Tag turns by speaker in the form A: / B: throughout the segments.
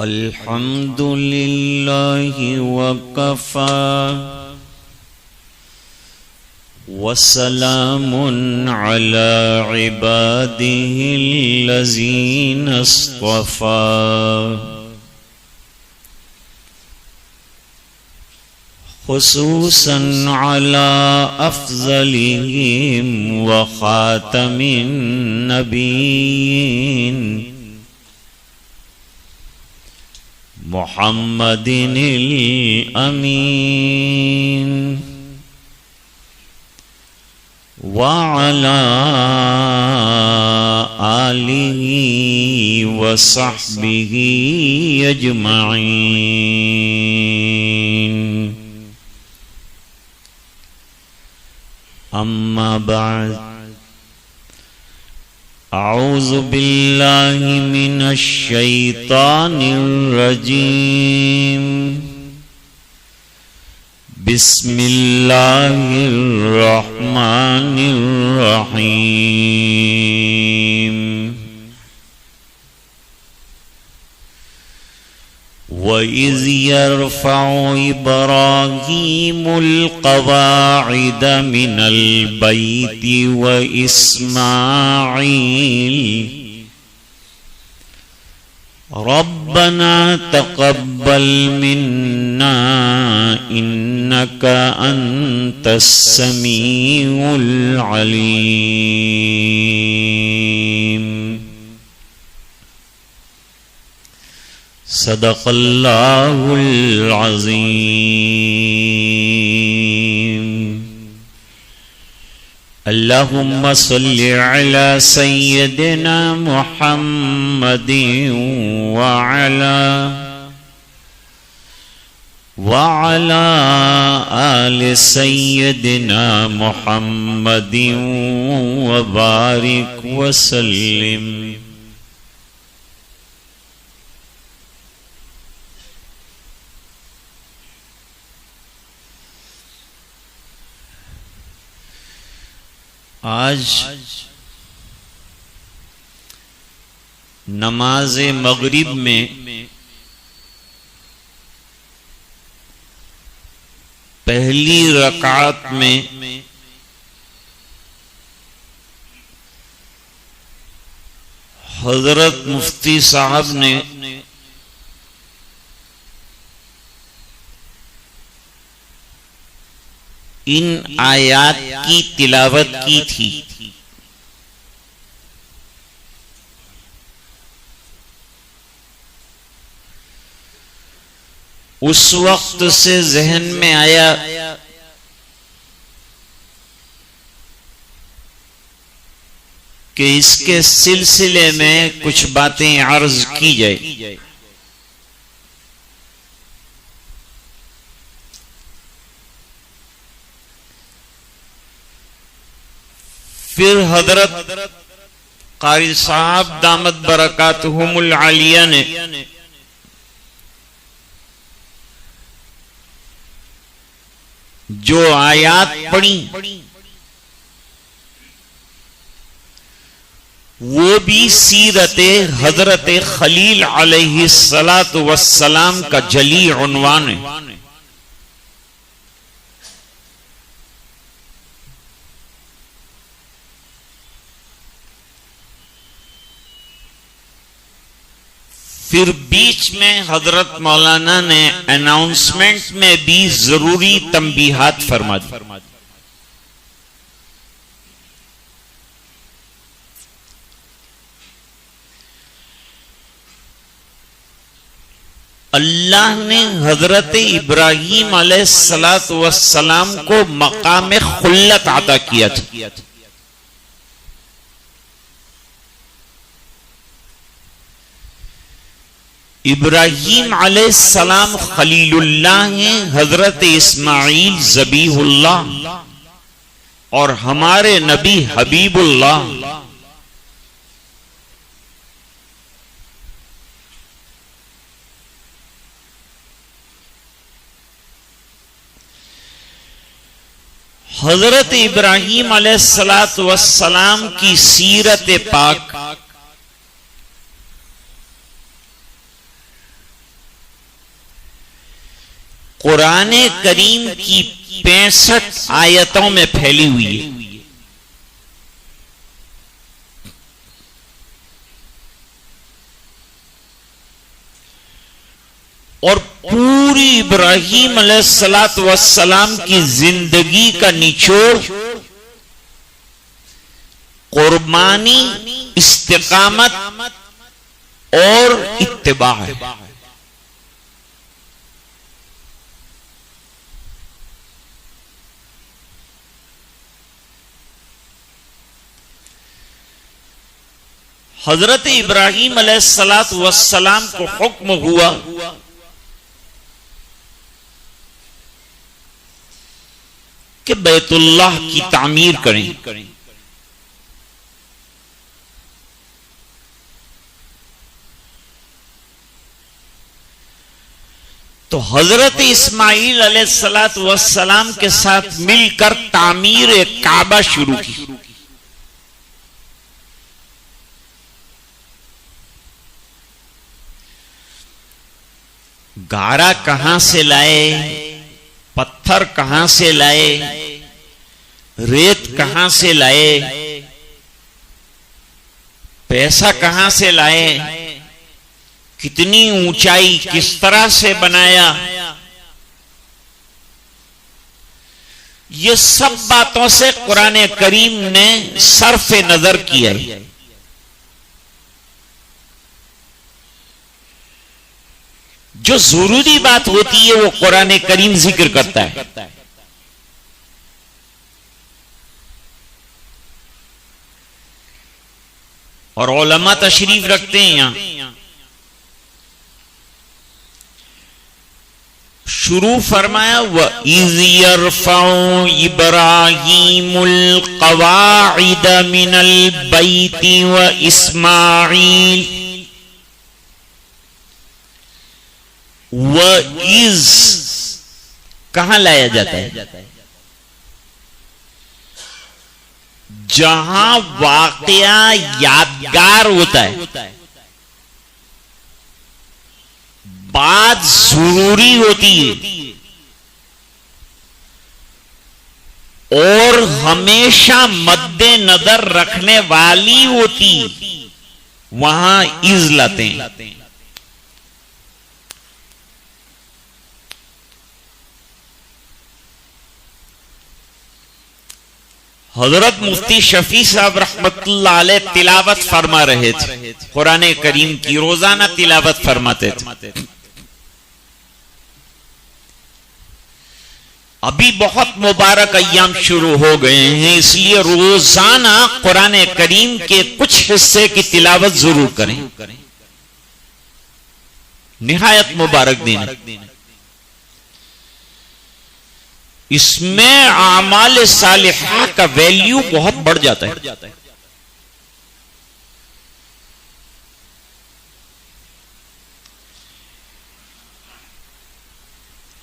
A: अल्हम्दुलिल्लाहि वकफा वसलामुन अला इबादिहिल्लज़ीना इस्तफ़ा। खुसूसन अला अफ़ज़लिहिम व ख़ातमिन नबिय्यीन मुहम्मदिनिल अमीन व अला आलिहि व सहबिहि अजमईन। अम्मा बाद, अऊज़ु बिल्लाहि मिनश शैतानिर रजीम। बिस्मिल्लाहिर रहमानिर रहीम। वइज़ यरफ़उ इब्राहीमुल क़वाइद मिनल बैति व इस्माईल रब्बना तक़ब्बल मिन्ना इन्नका अंतस समीउल अलीम। सदक़ल्लाहुल अज़ीम। अल्लाहुम्मा सल्लि अला सय्यिदिना मुहम्मदिन व अला आलि सय्यिदिना मुहम्मदिन व बारिक व सल्लिम। आज नमाज मगरिब में पहली रकात में हजरत मुफ्ती साहब ने इन आयात की तिलावत की थी। उस वक्त से जहन में आया कि इसके सिलसिले में कुछ बातें अर्ज की जाए। फिर हजरत कारी साहब दामत बरकातुहुमुल आलिया ने जो आयात पढ़ी वो भी सीरते हजरत खलील अलैहिस्सलातु वस्सलाम का जली उन्वान है। फिर बीच में हजरत मौलाना ने अनाउंसमेंट में भी जरूरी तंबीहात फरमा दी। अल्लाह ने हजरत इब्राहीम अलैहिस्सलातु वस्सलाम को मकाम खुल्लत अता किया था। इब्राहीम अलैहिस्सलाम खलीलुल्लाह हैं, हजरत इस्माइल ज़बीहुल्लाह और हमारे नबी हबीबुल्लाह। हजरत इब्राहीम अलैहिस्सलातु वस्सलाम की सीरत पाक कुरान करीम की 65 आयतों में फैली हुई है। और पूरी इब्राहीम अलैहिस्सलातु वस्सलाम की जिंदगी का निचोड़ कुर्बानी, इस्तिकामत और इत्तिबा है। हजरत इब्राहीम अलैहिस्सलातु वस्सलाम को हुक्म हुआ कि बैतुल्लाह की तामीर करें। तो हजरत इस्माईल अलैहिस्सलातु वस्सलाम के साथ मिलकर तामीर काबा शुरू की। गारा कहां से लाए, पत्थर कहां से लाए, रेत कहां से लाए, पैसा कहां से लाए, कितनी ऊंचाई, किस तरह से बनाया, ये सब बातों से कुरान करीम ने सर्फ नजर किया है। जो जरूरी बात होती है वो कुरान करीम जिक्र करता है। और उलमा तशरीफ रखते हैं यहां। शुरू फरमाया व इज़ यरफ़उ इब्राहीमुल क़वाइद मिनल बैति व इस्माईल व इज कहां लाया जाता है? जहां वाकया यादगार होता है, बात जरूरी होती है और हमेशा मद्देनजर रखने वाली होती, वहां इज लाते हैं। हजरत मुफ्ती शफी साहब रहमतुल्लाह अलैह तिलावत फरमा रहे थे, कुरान करीम की रोजाना तिलावत फरमाते थे। अभी बहुत मुबारक अय्याम शुरू हो गए हैं, इसलिए रोजाना कुरान करीम के कुछ हिस्से की तिलावत जरूर करें। निहायत मुबारक दिन है। इसमें आमाल सालिहा का वैल्यू बहुत बढ़ जाता है।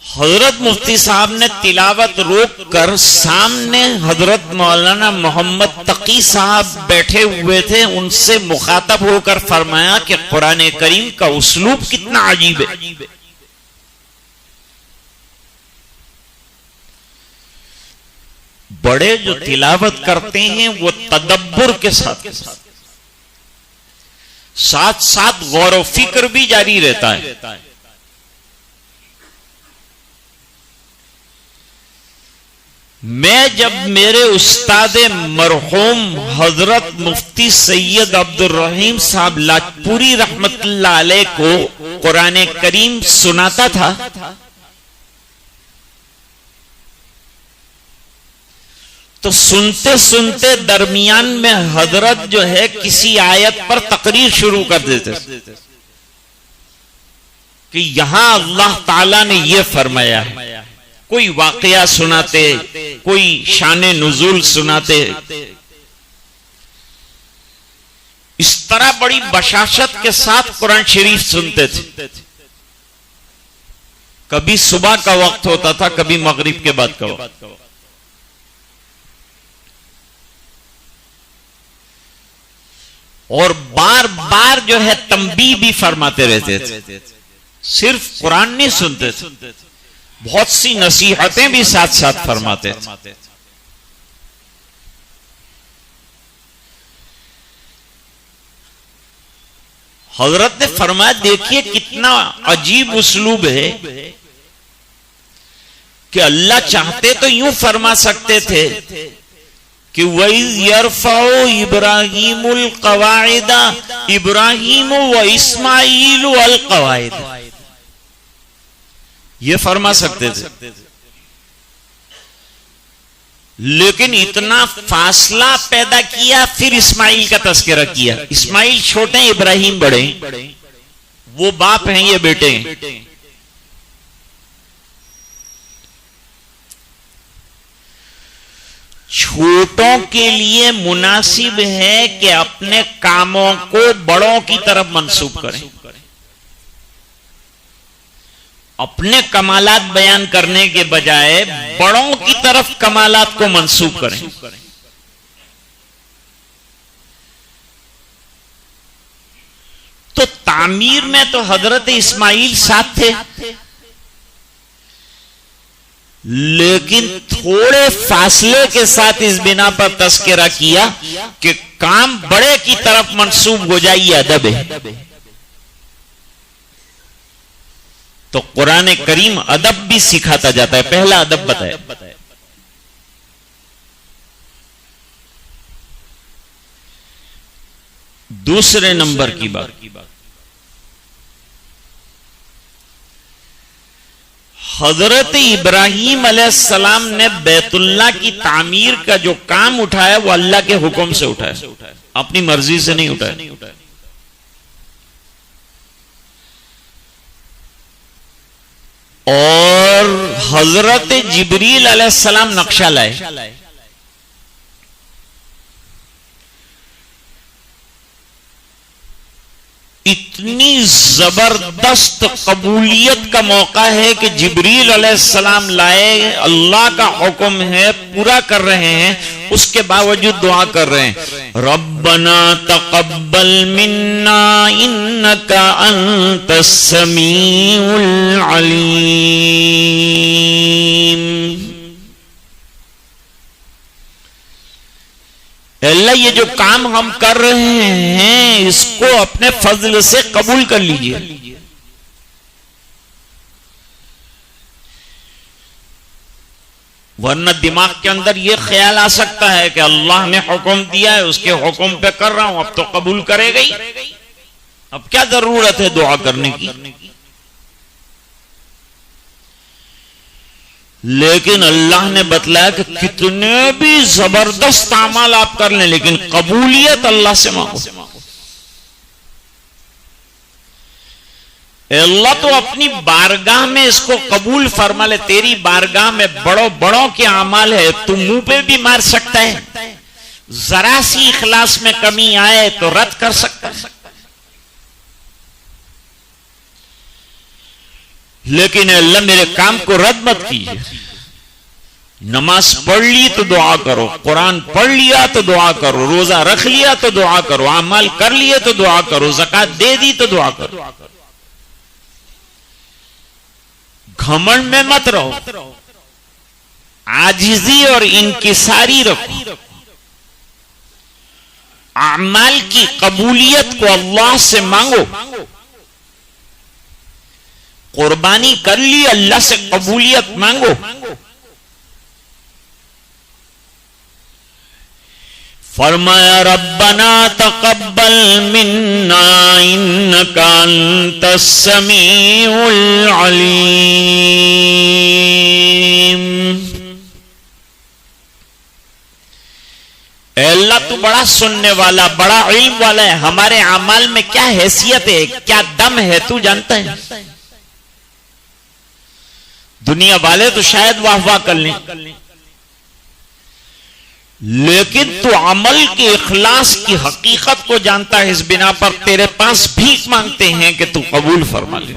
A: हजरत मुफ्ती साहब ने तिलावत रोक कर सामने हजरत मौलाना मोहम्मद तकी साहब बैठे हुए थे, उनसे मुखातब होकर फरमाया कि कुरान करीम का उसलूब कितना अजीब है। बड़े जो तिलावत करते हैं वो तदब्बुर के साथ साथ गौर व फिक्र भी जारी रहता है। मैं जब मेरे उस्ताद मरहूम हजरत मुफ्ती सैयद अब्दुल रहीम साहब लाजपुरी रहमतुल्लाह अलैह को कुरान करीम सुनाता था, तो सुनते सुनते दरमियान में हजरत जो है किसी आयत पर तकरीर शुरू कर देते कि यहां अल्लाह ताला ने यह फरमाया है। कोई वाकया सुनाते, कोई शाने नुज़ूल सुनाते। इस तरह बड़ी बशाशत के साथ कुरान शरीफ सुनते थे। कभी सुबह का वक्त होता था, कभी मगरिब के बाद का वक्त। और बार बार जो है तंबीह भी फरमाते रहते थे, सिर्फ कुरान नहीं सुनते थे, बहुत सी नसीहतें भी साथ साथ फरमाते थे। हजरत ने फरमाया, देखिए कितना अजीब उस्लूब है कि अल्लाह चाहते तो यूं फरमा सकते थे कि वही यरफाओ इब्राहीमुल कवाइदा इब्राहीम व इस्माईल अल कवाइद, ये फरमा सकते थे, लेकिन इतना फासला पैदा किया, फिर इस्माईल का तस्करा किया। इस्माईल छोटे हैं, इब्राहीम बड़े, वो बाप हैं, ये बेटे हैं। छोटों के लिए मुनासिब है कि अपने कामों को बड़ों की तरफ मंसूब करें, अपने कमालात बयान करने के बजाय बड़ों की तरफ कमालात को मंसूब करें। तो तामीर में तो हजरत इस्माईल साथ थे, लेकिन थोड़े फासले के साथ इस बिना पर तस्करा किया कि काम बड़े की तरफ मंसूब हो जाए, ये अदब है। तो कुरान करीम अदब भी सिखाता जाता है, पहला अदब बताया। दूसरे नंबर की बात, हजरत इब्राहीम अलैहिस्सलाम ने बैतुल्लाह की तामीर का जो काम उठाया वो अल्लाह के हुक्म से उठाया, अपनी मर्जी से नहीं उठाया। और हजरत जिब्रील अलैहिस्सलाम नक्शा लाए, इतनी जबरदस्त कबूलियत का मौका है कि जिब्रील अलैहिस्सलाम लाए, अल्लाह का हुक्म है, पूरा कर रहे हैं, उसके बावजूद दुआ कर रहे हैं, रब्बना तक़ब्बल मिन्ना इन्नका अंतस समीउल अलीम। अल्लाह ये जो काम हम कर रहे हैं इसको अपने फजल से कबूल कर लीजिए। वरना दिमाग के अंदर ये ख्याल आ सकता है कि अल्लाह ने हुक्म दिया है, उसके हुक्म पे कर रहा हूं, अब तो कबूल करेगा ही, अब क्या जरूरत है दुआ करने की। लेकिन अल्लाह ने बतलाया कि कितने भी जबरदस्त अमाल आप कर लें, लेकिन कबूलियत अल्लाह से मांगो। अल्लाह तो अपनी बारगाह में इसको कबूल फरमा ले, तेरी बारगाह में बड़ों के अमाल है, तू मुंह पे भी मार सकता है, जरा सी इखलास में कमी आए तो रद्द कर सकता है। लेकिन अल्लाह मेरे काम को रद्द मत कीजिए। नमाज पढ़ ली तो दुआ करो, कुरान पढ़ लिया तो दुआ करो, रोजा रख लिया तो दुआ करो, अमाल कर लिए तो दुआ करो, ज़कात दे दी तो दुआ करो। घमंड में मत रहो, आजिजी और इनकिसारी रखो। अमाल की कबूलियत को अल्लाह से मांगो। कुर्बानी कर ली, अल्लाह से कबूलियत मांगो। फरमाया रब्बना तक़ब्बल मिन्ना इन्नका अंतस समीउल अलीम। अल्लाह तू बड़ा सुनने वाला, बड़ा इल्म वाला है, हमारे अमाल में क्या हैसियत है, क्या दम है, तू जानता है। दुनिया वाले तो शायद वाह वाह कर लें, लेकिन तू अमल के इखलास की हकीकत को जानता है, इस बिना पर तेरे पास भीख मांगते हैं कि तू कबूल फरमा ले।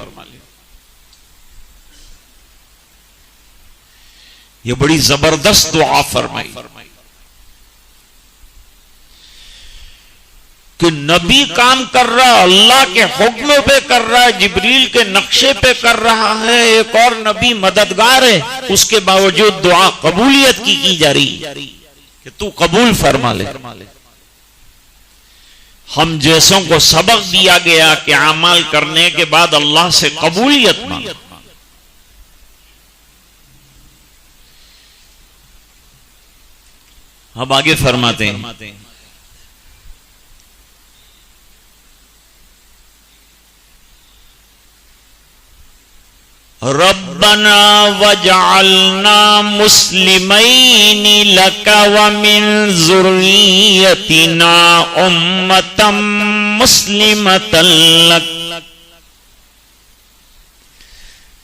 A: ये बड़ी जबरदस्त दुआ फरमाई कि नबी काम कर रहा है, अल्लाह के हुक्म पे कर रहा है, जिब्रील के नक्शे पे कर रहा है, एक और नबी मददगार है, उसके बावजूद दुआ कबूलियत की जा रही कि तू कबूल फरमा ले। हम जैसों को सबक दिया गया कि अमाल करने के बाद अल्लाह से कबूलियत मांगो। अब आगे फरमाते हैं, रब्बना वजअलना मुस्लिमैनि लका व मिन ज़ुर्रियतिना उम्मतम मुस्लिमतन लक।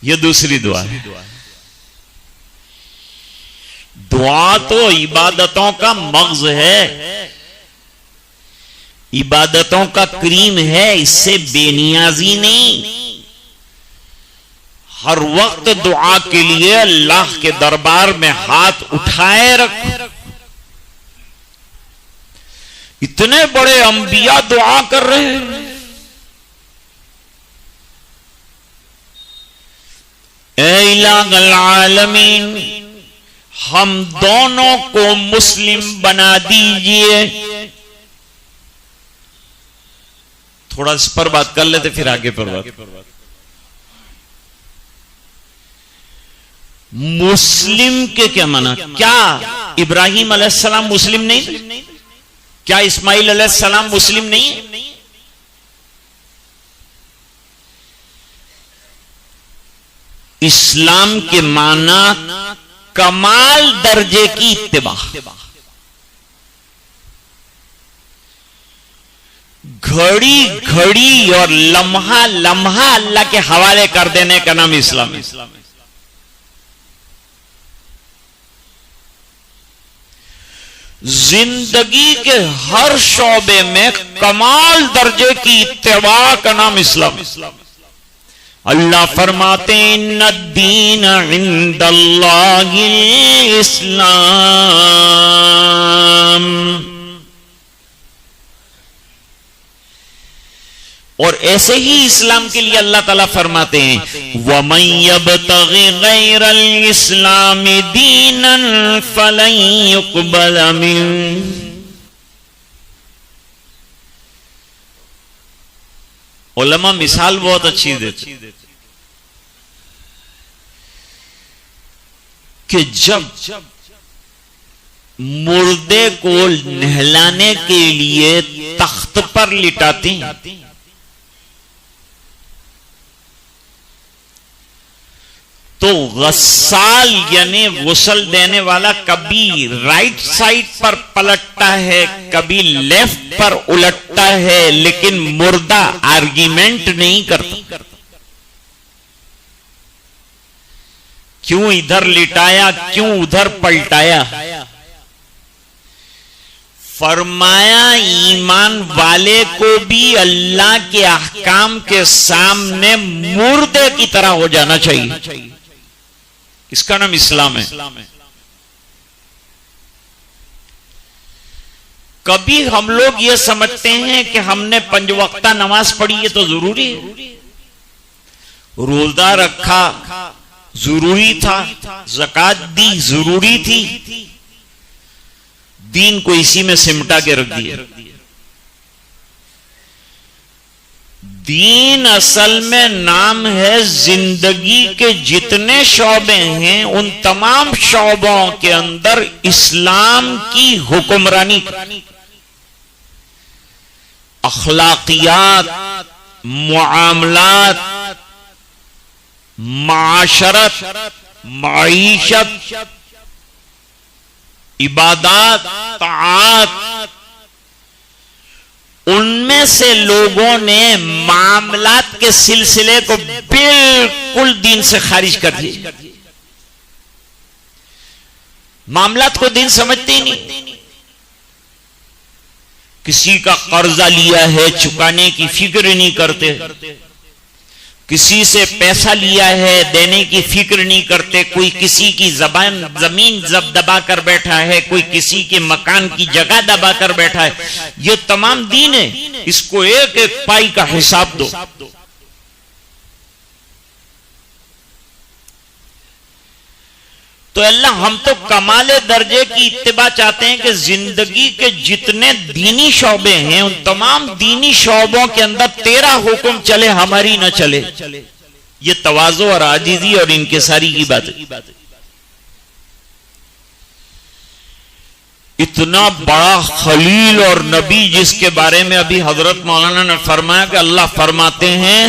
A: ये दूसरी दुआ है। दुआ तो इबादतों का मग़ज़ है, इबादतों का क्रीम है, इससे बेनियाजी नहीं। हर वक्त दुआ के लिए अल्लाह के दरबार में हाथ उठाए रख। इतने बड़े अंबिया दुआ कर रहे हैं। ऐ इलाहुल आलमीन, हम दोनों को मुस्लिम बना दीजिए। थोड़ा इस पर बात कर लेते, फिर आगे पर बात। मुस्लिम के क्या माना? क्या इब्राहिम अलैहिस्सलाम मुस्लिम नहीं? क्या इस्माइल अलैहिस्सलाम मुस्लिम नहीं है? इस्लाम के माना कमाल दर्जे की इत्तिबा, घड़ी घड़ी और लम्हा लम्हा अल्लाह के हवाले कर देने का नाम इस्लाम है। जिंदगी के हर शोबे में कमाल दर्जे की इत्तिबा का नाम इस्लाम। अल्लाह फरमाते हैं इन्नद्दीन इंदल्लाहिल इस्लाम। और ऐसे ही इस्लाम के लिए अल्लाह ताला फरमाते हैं वमन यब्तगी गैरल इस्लामी दीनन फलन युक़बल मिन। उलमा मिसाल बहुत अच्छी देते कि जब मुर्दे को नहलाने के लिए तख्त पर लिटाते हैं तो गस्साल यानी गुस्ल देने वाला कभी राइट साइड पर पलटता है, कभी लेफ्ट पर उलटता है, लेकिन मुर्दा आर्गुमेंट नहीं करता। क्यों इधर लिटाया, क्यों उधर पलटाया? फरमाया ईमान वाले को भी अल्लाह के अहकाम के सामने मुर्दे की तरह हो जाना चाहिए। इसका नाम इस्लाम है। कभी हम लोग ये समझते हैं कि हमने 5 वक्ता नमाज पढ़ी है तो जरूरी है, रोजा रखा जरूरी था, ज़कात दी जरूरी थी, दीन को इसी में सिमटा के रख दिया। दीन असल में नाम है जिंदगी के जितने शोबे हैं उन तमाम शोबों के अंदर इस्लाम की हुक्मरानी, अखलाकियात, मुआमलात, माशरत, मईशत, इबादत, ताआत, उनमें से लोगों ने मामलात के सिलसिले को बिल्कुल दीन से खारिज कर दिया। मामलात को दीन समझते ही नहीं। किसी का कर्जा लिया है, चुकाने की फिक्र नहीं करते, किसी से पैसा लिया है, देने की फिक्र नहीं करते, कोई किसी की जमीन दबा कर बैठा है, कोई किसी के मकान की जगह दबा कर बैठा है। ये तमाम दीन है, इसको एक एक पाई का हिसाब दो। तो अल्लाह, हम तो कमाले दर्जे की इत्तिबा चाहते हैं कि जिंदगी के जितने दीनी शोबे हैं उन तमाम दीनी शोबों के अंदर तेरा हुक्म चले, हमारी न चले। ये तवाज़ो और आजिज़ी और इनकिसारी की बात है। इतना बड़ा खलील और नबी जिसके बारे में अभी हजरत मौलाना ने फरमाया कि अल्लाह फरमाते हैं,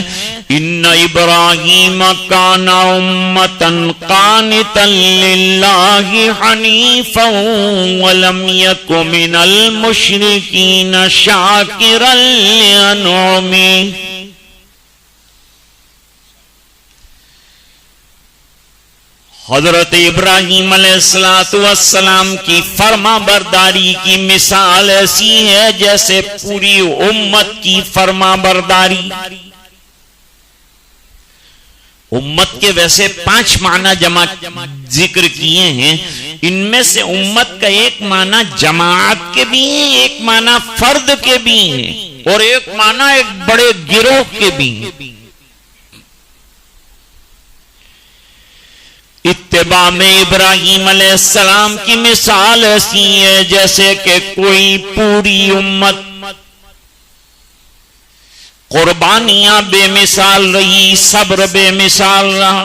A: इन्ना इब्राहीम काना उम्मतन कानितन लिल्लाहि हनीफन वलम यकु मिनल मुशरिकीन शाकिरन लिअनउमिही। हजरत इब्राहीम अलैहिस्सलाम की फर्मा बरदारी की मिसाल ऐसी है जैसे पूरी उम्मत की फर्मा बरदारी। उम्मत के वैसे 5 माना जमा जिक्र किए हैं, इनमें से उम्मत का एक माना जमात के भी है, एक माना फर्द के भी है और एक माना एक बड़े गिरोह के भी है। इत्तिबा में इब्राहीम अलैहिस्सलाम की मिसाल ऐसी है जैसे कि कोई पूरी उम्मत कुर्बानियां बेमिसाल रही, सब्र बेमिसाल रहा।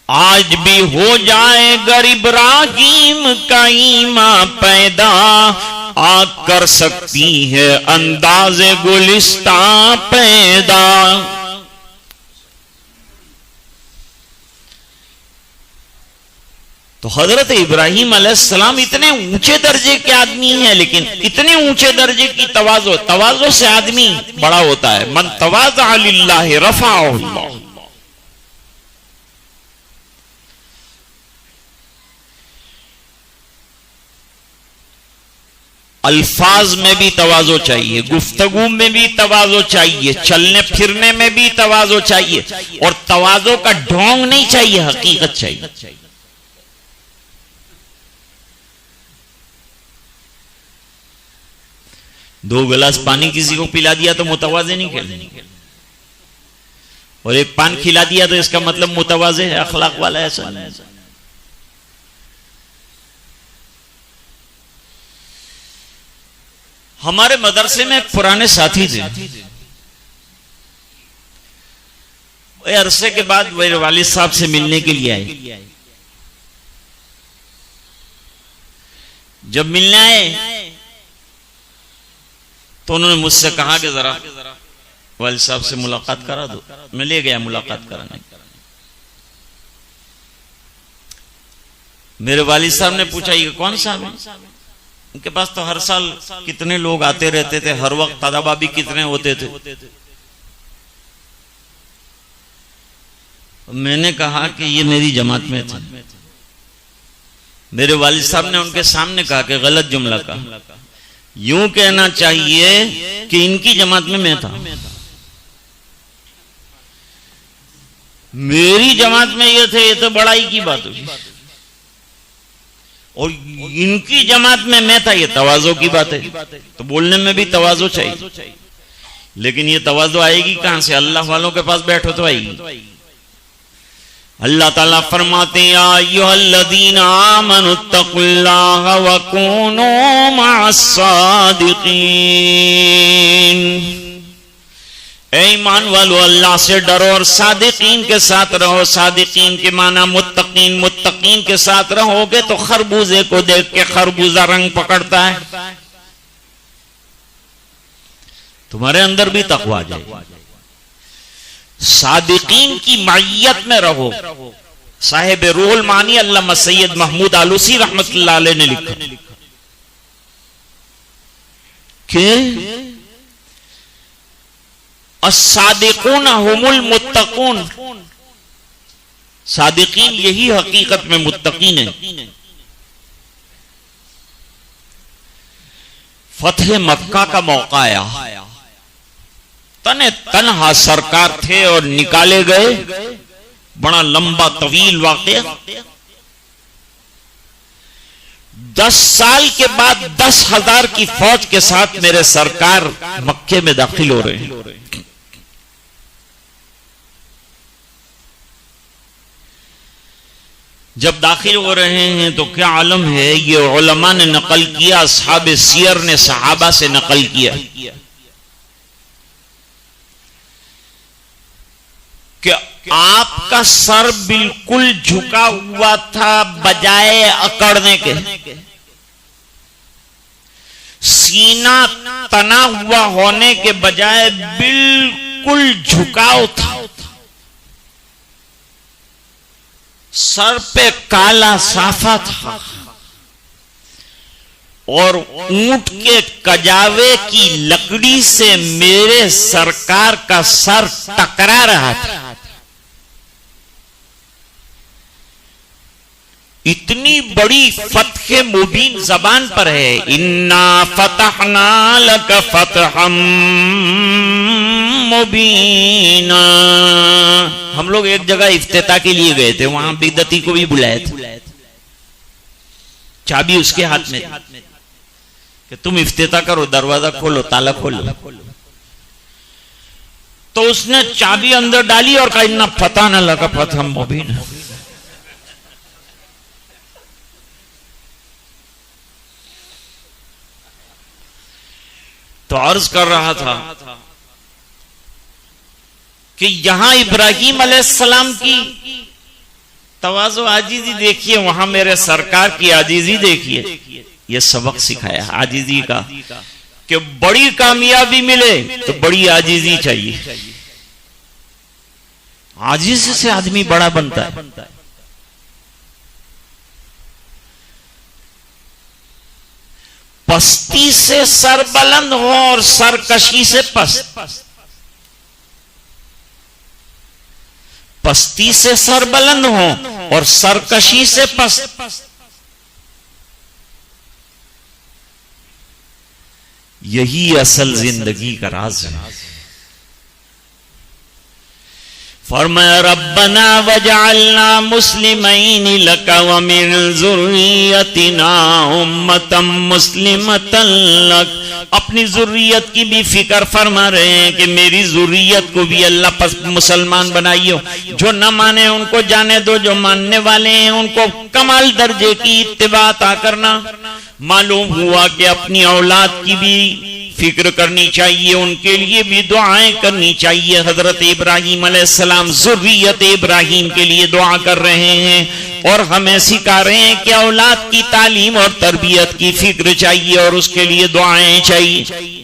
A: आज भी हो जाए गर इब्राहीम का ईमान पैदा, आग कर सकती है अंदाज़े गुलिस्तां पैदा। तो हजरत इब्राहीम अलैहिस्सलाम इतने ऊंचे दर्जे के आदमी हैं, लेकिन इतने ऊंचे दर्जे की तवाज़ो से आदमी बड़ा होता है। मन तवाज़ा लिल्लाहि रफ़अहुल्लाह। अल्फाज में भी तवाज़ो चाहिए, गुफ्तगू में भी तवाज़ो चाहिए, चलने फिरने में भी तवाज़ो चाहिए, और तवाज़ो का ढोंग नहीं चाहिए, हकीकत चाहिए। दो गिलास पानी किसी को पिला दिया तो मुतवाज़े नहीं कहते, और एक पान खिला दिया तो इसका मतलब मुतवाज़े है, अखलाक वाला है, ऐसा नहीं। हमारे मदरसे में एक पुराने साथी थे, अरसे के बाद मेरे वालिद साहब से मिलने के लिए आए। जब मिलने आए तो उन्होंने मुझसे कहा कि जरा वालिद साहब से मुलाकात करा दो। मैं ले गया मुलाकात कराने। मेरे वालिद साहब ने पूछा, ये कौन साहब है? उनके पास तो हर साल कितने लोग आते रहते थे, हर वक्त तदाबा भी कितने होते थे। मैंने कहा कि ये मेरी जमात में थे। मेरे वालिद साहब ने उनके सामने कहा कि गलत जुमला कहा, यूं कहना चाहिए कि इनकी जमात में मैं था। मेरी जमात में ये थे, ये तो बड़ाई की बात होगी, और इनकी जमात में मैं था, ये तवाज़ो की बात है। तो बोलने में भी तवाज़ो चाहिए, लेकिन ये तवाज़ो आएगी कहां से? अल्लाह वालों के पास बैठो तो आएगी। अल्लाह ताला फरमाते हैं, या अय्युहल्लज़ीना आमनुत्तक़ुल्लाह व कूनू मअस्सादिक़ीन। ऐ ईमान वालो, अल्लाह से डरो और सादिकीन के साथ रहो। सादिकीन के माना मुत्तकीन, मुत्तकीन के साथ रहोगे तो खरबूजे को देख के खरबूजा रंग पकड़ता है, तुम्हारे अंदर भी तकवा जाए। सादिकीन की मईयत में रहो। साहिब रूहुल मानी अल्लामा सैयद महमूद आलूसी रहमतुल्लाह अलैह ने लिखा कि अस्सादिकून हुमुल मुत्तकून, सादिकीन यही हकीकत में मुत्तकीन है। फतह मक्का का मौका आया, तने तन्हा सरकार थे और निकाले गए। बड़ा लंबा तवील वाक़या। 10 साल के बाद 10,000 की फौज के साथ मेरे सरकार मक्के में दाखिल हो रहे हैं। जब दाखिल हो रहे हैं तो क्या आलम है, ये उलमा ने नकल किया, असहाब सियर ने सहाबा से नकल किया कि आपका सर बिल्कुल झुका हुआ था, बजाय अकड़ने के सीना तना हुआ होने के बजाय बिल्कुल झुकाव था। सर पे काला साफा था और ऊंट के कजावे की लकड़ी से मेरे सरकार का सर टकरा रहा था। इतनी बड़ी फतह मुबीन जबान पर है, इन्ना फतहना लक फतहम मुबीना। हम लोग एक जगह इफ्तिताह के लिए गए थे, वहां बिदती को भी बुलाए थे, चाबी उसके हाथ में कि तुम इफ्तिताह करो, दरवाजा खोलो, ताला खोलो। तो उसने चाबी अंदर डाली और कहा इन्ना फतहना लक फतहम मुबीना। तो अर्ज कर रहा था कि यहां इब्राहिम अलैहिस्सलाम की तवाज़ु आजीजी देखिए, वहां मेरे सरकार की आजीजी देखिए। यह सबक सिखाया आजीजी का कि बड़ी कामयाबी मिले तो बड़ी आजीजी चाहिए। आजीजी से आदमी बड़ा बनता है। पस्ती से सर बुलंद हो और सरकशी से पस्त। पस्ती से सर बुलंद हो और सरकशी से पस्त। यही असल जिंदगी का राज है। फरमाया रब्बना वजअलना मुस्लिमैन लक व मिन ज़ुर्रियतिना उम्मतम मुस्लिमतन लक। अपनी ज़ुर्रियत की भी फिक्र फरमा रहे हैं कि मेरी ज़ुर्रियत को भी अल्लाह मुसलमान बनाइयो। जो न माने उनको जाने दो, जो मानने वाले हैं उनको कमाल दर्जे की इत्तिबा अता करना। मालूम हुआ कि अपनी औलाद की भी फिक्र करनी चाहिए, उनके लिए भी दुआएं करनी चाहिए। हजरत इब्राहिम अलैहिस्सलाम ज़ुर्रियत इब्राहिम के लिए दुआ कर रहे हैं और हमें सिखा रहे हैं कि औलाद की तालीम और तरबियत की फिक्र चाहिए और उसके लिए दुआएं चाहिए।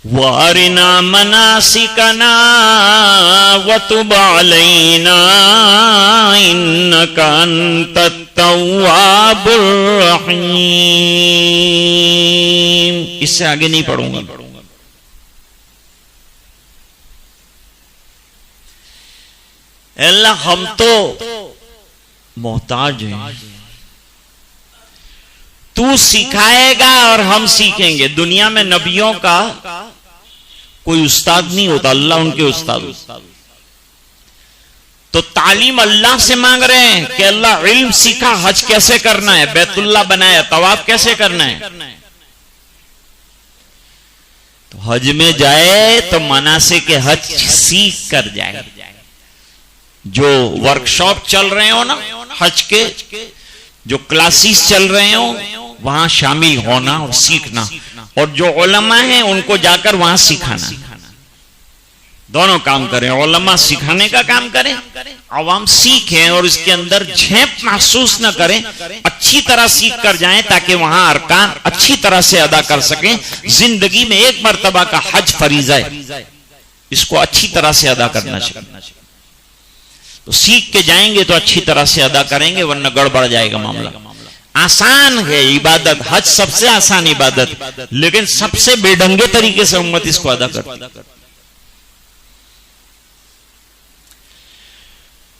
A: वारिना मनासिकना वतुब अलैना इन्नका अंतत तव्वाबुर रहीम। इससे आगे नहीं पढ़ूंगा। अल्लाह हम तो मोहताज हैं, तू सिखाएगा और हम सीखेंगे। दुनिया में नबियों का कोई उस्ताद नहीं होता, अल्लाह उनके उस्ताद। तो तालीम अल्लाह से मांग रहे हैं कि अल्लाह इल्म सीखा, हज कैसे करना है, बैतुल्लाह बनाया, तवाफ कैसे करना है। तो हज में जाए तो मनासिक के हज सीख कर जाए। जो वर्कशॉप चल रहे हो ना हज के, जो क्लासेस चल रहे हो, वहां शामिल होना और सीखना, और जो उलमा हैं उनको जाकर वहां सिखाना। दोनों काम करें, उलमा सिखाने का काम करें, आवाम सीखें और इसके अंदर झेप महसूस न करें, अच्छी तरह सीख कर जाएं ताकि वहां अरकान अच्छी तरह से अदा कर सकें। जिंदगी में एक मर्तबा का हज फरीज़ा है, इसको अच्छी तरह से अदा करना चाहिए। तो सीख के जाएंगे तो अच्छी तरह से अदा करेंगे, वरना गड़बड़ जाएगा मामला। आसान है इबादत, हज सबसे आसान इबादत, लेकिन सबसे बेढंगे तरीके से उम्मत इसको अदा करती।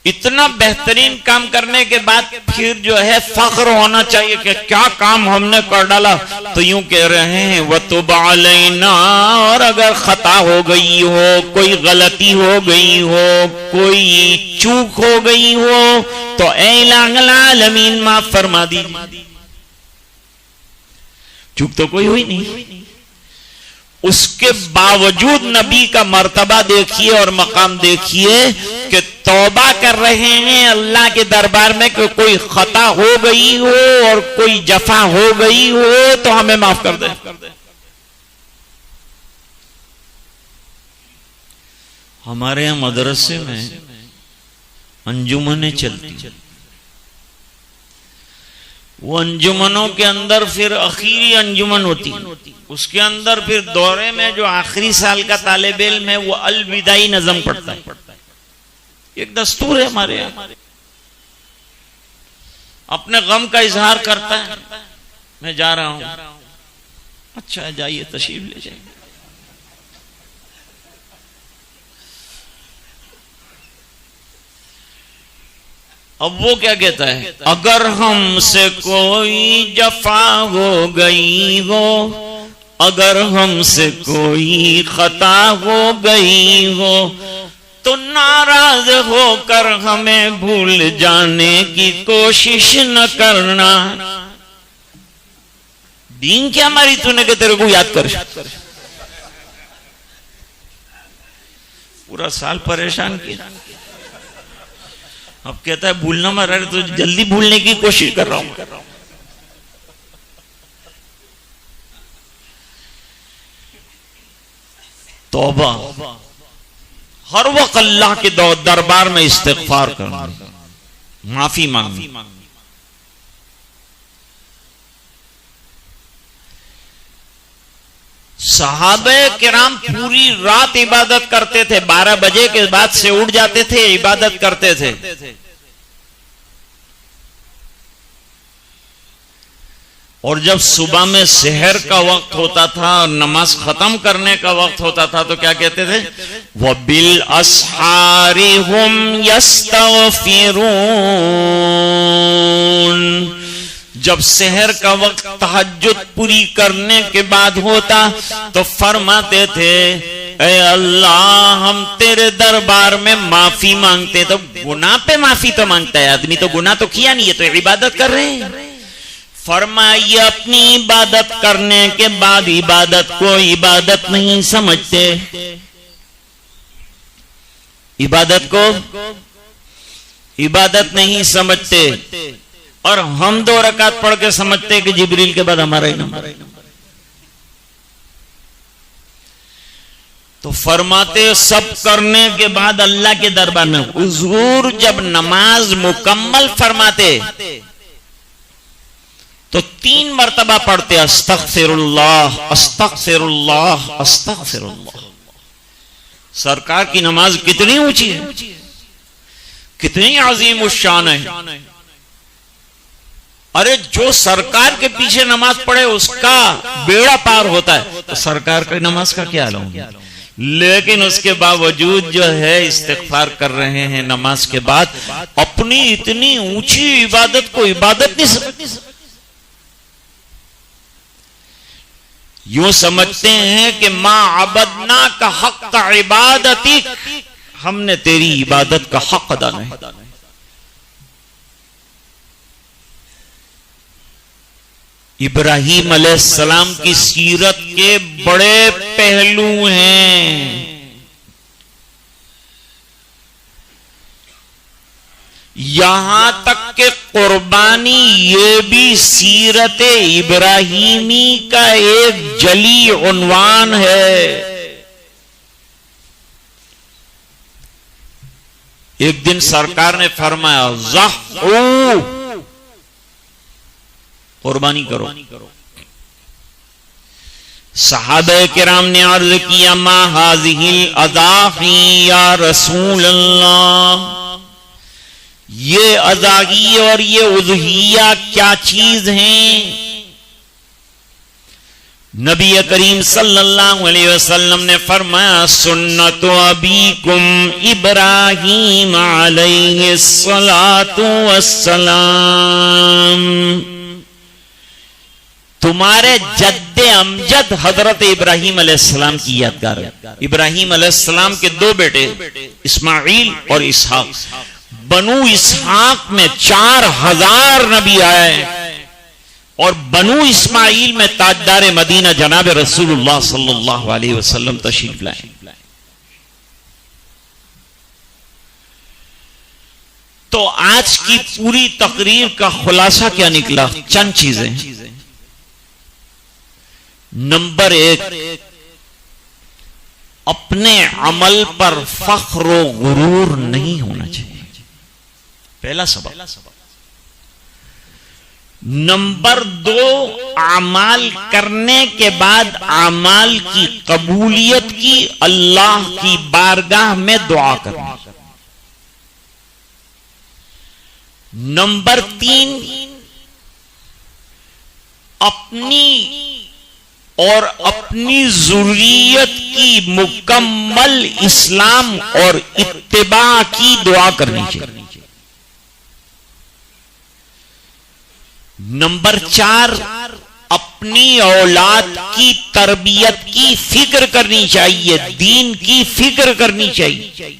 A: इतना बेहतरीन काम करने के बाद फिर जो है फख्र होना चाहिए कि क्या काम हमने कर डाला। तो यूं कह रहे हैं वतुब अलैना, और अगर खता हो गई हो, कोई गलती हो गई हो, कोई चूक हो गई हो, तो ऐ इलाहुल आलमीन माफ फरमा दीजिए। चूक तो कोई हुई नहीं, उसके बावजूद नबी का मर्तबा देखिए और मकाम देखिए कि तौबा कर रहे हैं अल्लाह के दरबार में कि कोई खता हो गई हो और कोई जफा हो गई हो तो हमें माफ कर दे। हमारे यहां मदरसे में अंजुमनें चलती, वो अंजुमनों के अंदर फिर आखिरी अंजुमन होती, उसके अंदर फिर दौरे में जो आखिरी साल का तालिबे इल्म है वो अलविदाई नज़म पढ़ता है। एक दस्तूर है हमारे यहाँ, अपने गम का इजहार करता है, मैं जा रहा हूं। अच्छा जाइए, तशरीफ ले जाइए। अब वो क्या कहता है, अगर हमसे कोई जफा हो गई हो, अगर हमसे कोई खता हो गई हो, तो नाराज होकर हमें भूल जाने की कोशिश न करना। दीन क्या हमारी तूने कि तेरे को याद कर, पूरा साल परेशान किया। अब कहता है भूलना मत, तो जल्दी भूलने की कोशिश कर रहा हूं। तौबा, हर वक्त अल्लाह के दरबार में इस्तिग़फ़ार करना, माफी मांगनी। सहाबे किराम पूरी रात इबादत करते थे, 12 बजे के बाद से उठ जाते थे, इबादत करते थे। और जब सुबह में सहर का वक्त होता था, नमाज खत्म करने का वक्त होता था, तो क्या कहते थे, वबिल अस्हारी हुम यस्तग़फ़िरून। जब सहर का वक्त तहज्जुद पूरी करने के बाद होता तो फरमाते थे, ऐ अल्लाह हम तेरे दरबार में माफी मांगते। तो गुनाह पे माफी तो मांगता है आदमी, तो गुनाह तो किया नहीं है, तो इबादत कर रहे हैं। फरमाइए अपनी इबादत करने के बाद इबादत को इबादत नहीं समझते, इबादत को इबादत नहीं समझते, और हम 2 रकात पढ़ के समझते कि जिब्रील के बाद हमारा ही नंबर। तो फरमाते सब करने के बाद अल्लाह के दरबार में हुजूर जब नमाज मुकम्मल फरमाते तो 3 मर्तबा पढ़ते, अस्तग़फ़िरुल्लाह अस्तग़फ़िरुल्लाह अस्तग़फ़िरुल्लाह। सरकार की नमाज कितनी ऊंची है, कितनी अजीम उश्शान है। अरे जो सरकार के पीछे नमाज पढ़े उसका बेड़ा पार होता है, तो सरकार की नमाज का क्या हाल होगा। लेकिन उसके बावजूद जो है इस्तिग़फ़ार कर रहे हैं नमाज के बाद, अपनी इतनी ऊंची इबादत को इबादत नहीं समझते। यूं समझते हैं कि मां अबदना का हक का इबादती, हमने तेरी इबादत का हक अदा नहीं। इब्राहीम अलैहिस्सलाम की सीरत के बड़े पहलू हैं। यहां तक के कुर्बानी ये भी सीरत इब्राहीमी का एक जली उन्वान है। एक दिन सरकार ने फरमाया ज़हू, कुर्बानी करो। सहाबे किराम ने अर्ज किया, मा हाज़िहिल अज़ाही या रसूल अल्लाह, ये अज़ाही और ये उज़हिया क्या चीज हैं। नबी करीम सल्लल्लाहु अलैहि वसल्लम ने फरमाया, सुन्नतु अबीकुम इब्राहीम अलैहिस्सलातु वस्सलाम, तुम्हारे जद्दे अमजद हजरत इब्राहीम अलैहिस्सलाम की यादगार है। इब्राहीम अलैहिस्सलाम के दो बेटे इस्माइल और इसहाक। बनु इसहाक में 4000 नबी आए और बनु इस्माइल में ताजदार मदीना जनाब रसूलुल्लाह सल्लल्लाहु अलैहि वसल्लम तशरीफ लाए। तो आज की पूरी तकरीर का खुलासा क्या निकला? चंद चीजें। नंबर 1, अपने अमल पर फख्र व गुरूर नहीं होना चाहिए, पहला सबक। नंबर 2, अमाल करने के बाद अमाल की कबूलियत की अल्लाह की बारगाह में दुआ करना। नंबर 3, अपनी और अपनी ज़ुर्रियत की मुकम्मल इस्लाम और इत्तिबा की दुआ करनी चाहिए। नंबर 4, अपनी औलाद की तरबियत की फिक्र करनी चाहिए, दीन की फिक्र करनी चाहिए।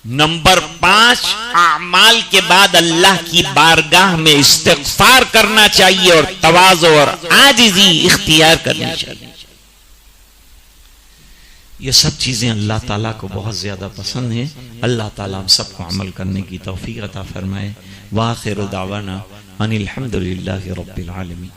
A: नंबर 5, अमाल के बाद अल्लाह की बारगाह में इस्तिग़फ़ार करना चाहिए और तवाज़ु और आजिज़ी इख्तियार करनी चाहिए। ये सब चीजें अल्लाह ताला को बहुत ज्यादा पसंद है। अल्लाह ताला हम सबको अमल करने की तौफीक अता फरमाए। व आखिरु दावाना अनिल हम्दुलिल्लाहि रब्बिल आलमीन।